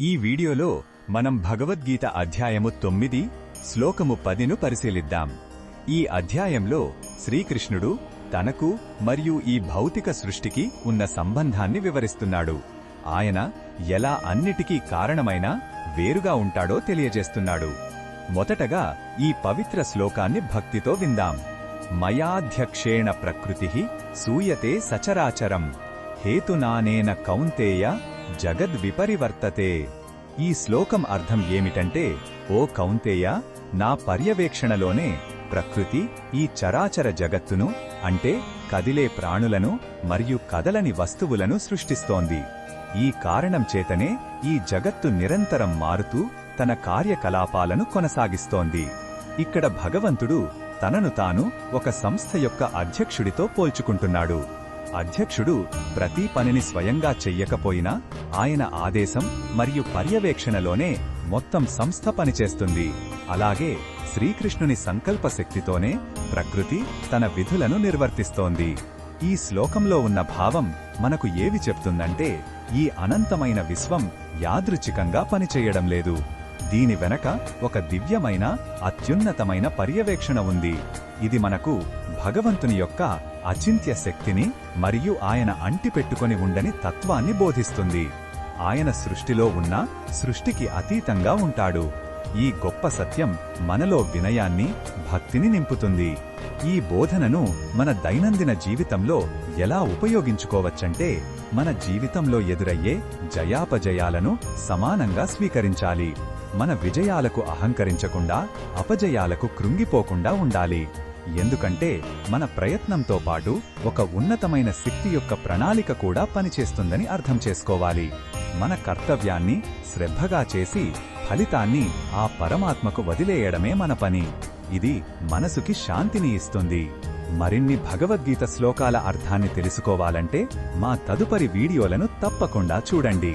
ఈ వీడియోలో మనం భగవద్గీత అధ్యాయము 9 శ్లోకము 10ను పరిశీలిద్దాం. ఈ అధ్యాయంలో శ్రీకృష్ణుడు తనకు మరియు ఈ భౌతిక సృష్టికి ఉన్న సంబంధాన్ని వివరిస్తున్నాడు. ఆయన ఎలా అన్నిటికీ కారణమైన వేరుగా ఉంటాడో తెలియజేస్తున్నాడు. మొదటగా ఈ పవిత్ర శ్లోకాన్ని భక్తితో విందాం. మయాధ్యక్షేణ ప్రకృతిః సూయతే సచరాచరం హేతునానేన కౌంతేయ జగద్విపరివర్తతే. ఈ శ్లోకం అర్థం ఏమిటంటే, ఓ కౌంతేయ, నా పర్యవేక్షణలోనే ప్రకృతి ఈ చరాచర జగత్తును, అంటే కదిలే ప్రాణులను మరియు కదలని వస్తువులను సృష్టిస్తోంది. ఈ కారణం చేతనే ఈ జగత్తు నిరంతరం మారుతూ తన కార్యకలాపాలను కొనసాగిస్తోంది. ఇక్కడ భగవంతుడు తనను తాను ఒక సంస్థ యొక్క అధ్యక్షుడితో పోల్చుకుంటున్నాడు. అధ్యక్షుడు ప్రతి పనిని స్వయంగా చెయ్యకపోయినా ఆయన ఆదేశం మరియు పర్యవేక్షణలోనే మొత్తం సంస్థ పనిచేస్తుంది. అలాగే శ్రీకృష్ణుని సంకల్ప శక్తితోనే ప్రకృతి తన విధులను నిర్వర్తిస్తోంది. ఈ శ్లోకంలో ఉన్న భావం మనకు ఏవి చెప్తుందంటే, ఈ అనంతమైన విశ్వం యాదృచ్ఛికంగా పనిచేయడం లేదు. దీని వెనక ఒక దివ్యమైన అత్యున్నతమైన పర్యవేక్షణ ఉంది. ఇది మనకు భగవంతుని యొక్క అచింత్య శక్తిని మరియు ఆయన అంటిపెట్టుకొని ఉండని తత్వాన్ని బోధిస్తుంది. ఆయన సృష్టిలో ఉన్న సృష్టికి అతీతంగా ఉంటాడు. ఈ గొప్ప సత్యం మనలో వినయాన్ని, భక్తిని నింపుతుంది. ఈ బోధనను మన దైనందిన జీవితంలో ఎలా ఉపయోగించుకోవచ్చంటే, మన జీవితంలో ఎదురయ్యే జయాపజయాలను సమానంగా స్వీకరించాలి. మన విజయాలకు అహంకరించకుండా, అపజయాలకు కృంగిపోకుండా ఉండాలి. ఎందుకంటే మన ప్రయత్నంతో పాటు ఒక ఉన్నతమైన శక్తి యొక్క ప్రణాళిక కూడా పనిచేస్తుందని అర్థం చేసుకోవాలి. మన కర్తవ్యాన్ని శ్రద్ధగా చేసి ఫలితాన్ని ఆ పరమాత్మకు వదిలేయడమే మన పని. ఇది మనసుకి శాంతిని ఇస్తుంది. మరిన్ని భగవద్గీత శ్లోకాల అర్థాన్ని తెలుసుకోవాలంటే మా తదుపరి వీడియోలను తప్పకుండా చూడండి.